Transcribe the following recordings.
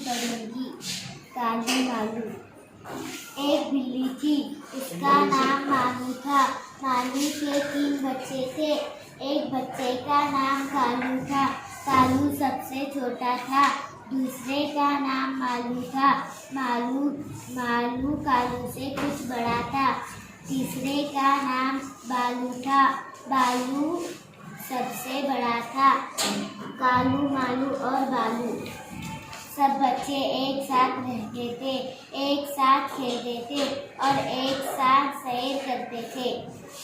पढ़ूंगी। कालू मालू। एक बिल्ली थी, उसका नाम मालू था। मालू के 3 बच्चे थे। एक बच्चे का नाम कालू था। कालू सबसे छोटा था। दूसरे का नाम मालू था। मालू कालू से कुछ बड़ा था। तीसरे का नाम बालू था। बालू सबसे बड़ा था। कालू मालू और बालू सब बच्चे एक साथ रहते थे, एक साथ खेलते थे और एक साथ सैर करते थे।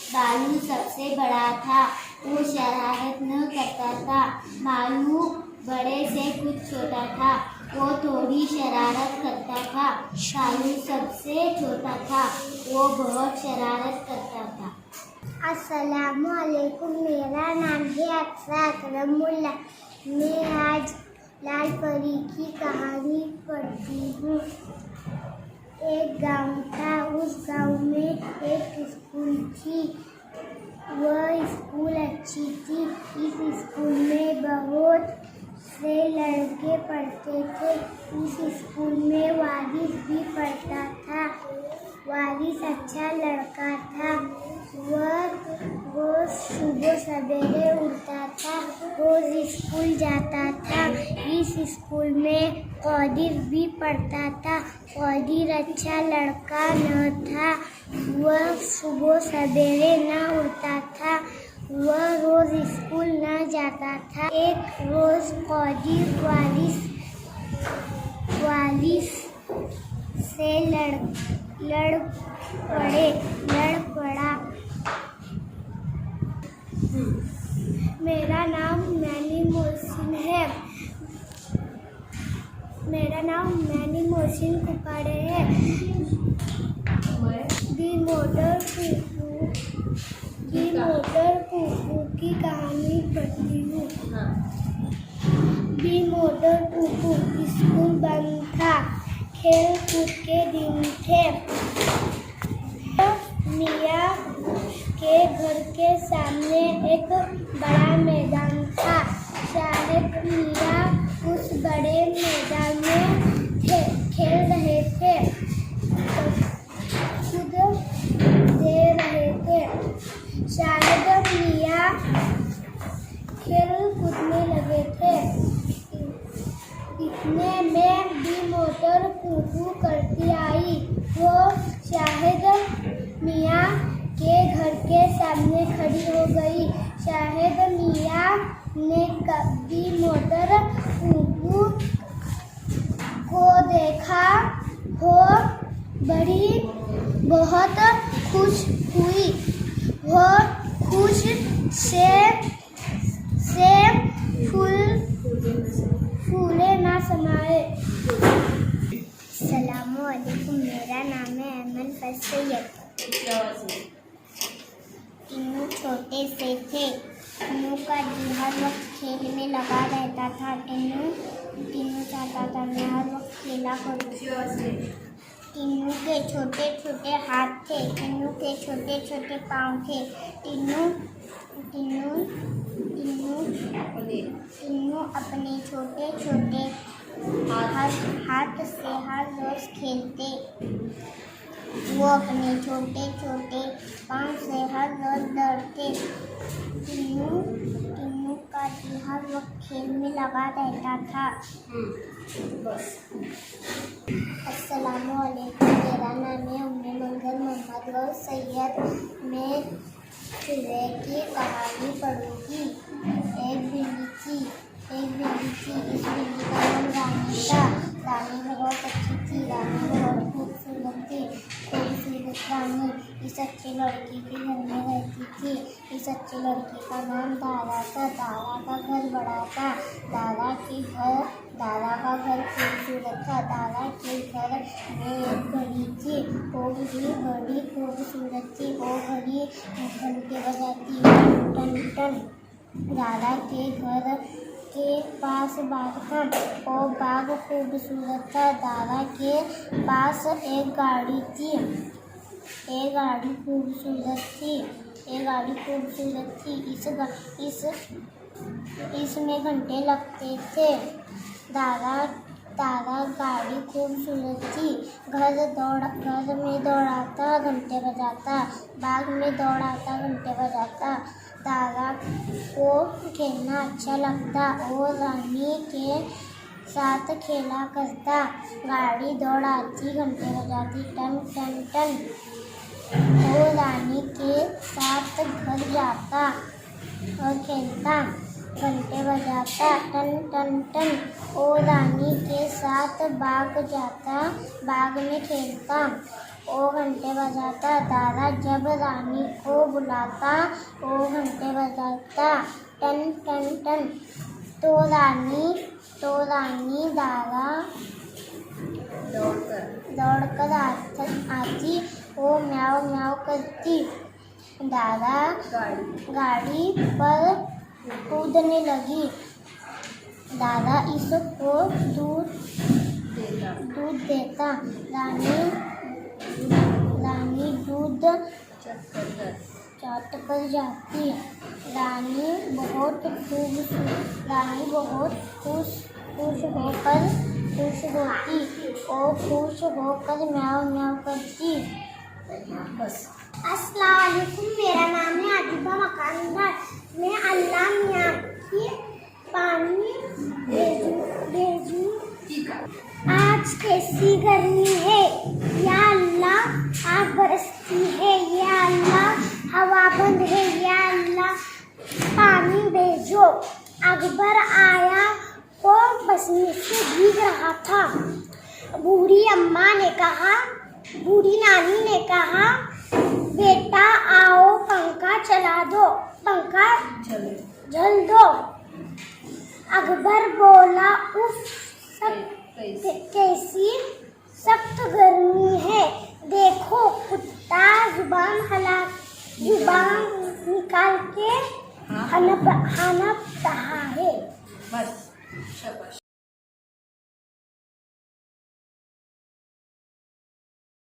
बालू सबसे बड़ा था। वो शरारत न करता था। मालू बड़े से कुछ छोटा था। वो थोड़ी शरारत करता था। कालू सबसे छोटा था। वो बहुत शरारत करता था। अस्सलामुअलैकुम। मेरा नाम है अक्सर अकरम मुल्ला। मैं आज लाल परी की कहानी पढ़ती हूँ। एक गांव था। उस गांव में एक स्कूल थी। वह स्कूल अच्छी थी। इस स्कूल में बहुत से लड़के पढ़ते थे। इस स्कूल में वारिस भी पढ़ता था। वारिस अच्छा लड़का था। वह रोज सुबह सवेरे उठता था, रोज स्कूल जाता था। इस स्कूल में कौदिर भी पढ़ता था। कौदिर अच्छा लड़का न था। वह सुबह सवेरे न उठता था। वह रोज स्कूल न जाता था। एक रोज कौदिर वारिस से लड़ पड़ा। मेरा नाम मैनी मोहसिन कुकाड़े है। दी मोटर कुकू की कहानी पढ़ती हूँ। दी मोटर कुकू। स्कूल बंद था। खेल कूद के दिन थे। मियाँ के घर के सामने एक बड़ा मैदान था। साहेब मियाँ उस बड़े मैदान में खेल रहे थे, कूद दे रहे थे। साहेब मियाँ खेल कूदने लगे थे। इतने में दी मोटर कुकू करती आई। वो शाहिद मियाँ के घर के सामने खड़ी हो गई। शाहिद मियाँ ने दी मोटर कुकू को देखा। वो बहुत खुश हुई। वो खुश से फूले ना समाये। अस्सलामुअलैकुम। मेरा नाम है अमन फसैयद। टिन्नू छोटे से थे। टिन्नू का जी हर वक्त खेल में लगा रहता था। टिन्नू चाहता था मैं हर वक्त खेला करूं। टिन्नू के छोटे छोटे हाथ थे। टिन्नू के छोटे छोटे पाँव थे। टिन्नू अपने छोटे छोटे हाथ से हर रोज खेलते। वो अपने छोटे छोटे पाँव से हर रोज दौड़ते। टिन्नू का जी हर वक्त खेल में लगा रहता था। अस्सलामुअलैकुम। मेरा नाम है उम्मे मंगल मोहम्मद गौर सैयद। मैं चूहे की कहानी पढ़ूंगी। एक बिल्ली थी। इस बिल्ली का नाम रानी था। रानी बहुत अच्छी थी। रानी बहुत खूबसूरत थी। खूबसूरत रानी इस अच्छी लड़की के घर में रहती थी। इस अच्छी लड़की का नाम दारा था। दारा का घर बड़ा था। दारा का घर खूबसूरत था। दारा के घर में एक घड़ी थी। वो भी बड़ी खूबसूरत थी। वो घड़ी घंटे बजाती टन टन। दारा के घर के पास बाग था। वो बाग खूबसूरत था। दारा के पास एक गाड़ी थी। एक गाड़ी खूबसूरत थी। इसमें घंटे लगते थे। दारा दादा गाड़ी खूबसूरत थी। घर में दौड़ाता घंटे बजाता, बाग में दौड़ाता घंटे बजाता। दादा को खेलना अच्छा लगता और रानी के साथ खेला करता। गाड़ी दौड़ाती घंटे बजाती टन टन टन, और रानी के साथ घर जाता और खेलता घंटे बजाता टन टन टन, और रानी के साथ बाग जाता, बाग में खेलता और घंटे बजाता। दादा जब रानी को बुलाता और घंटे बजाता टन टन टन, तो रानी दादा दौड़कर आती और म्याऊ म्याऊ करती। दादा गाड़ी पर कूदने लगी। दादा इसको दूध देता। रानी दूध चाट कर जाती। रानी बहुत खुश होती और खुश होकर म्याऊ म्याऊ करती। बस। अस्सलाम वालेकुम, मेरा नाम है आदिबा मकानदार। मैं अल्लाह मियां की पानी भेजूं। आज कैसी गर्मी है, या अल्लाह आग बरसती है, या अल्लाह हवा बंद है, या अल्लाह पानी भेजो। अकबर आया वो पसीने से भीग रहा था। बूढ़ी नानी ने कहा, बेटा आओ पंखा चला दो, पंखा झल दो। अकबर बोला, उफ कैसी सख्त गर्मी है, देखो कुत्ता जुबान निकाल के खाना रहा है। बस शाबाश।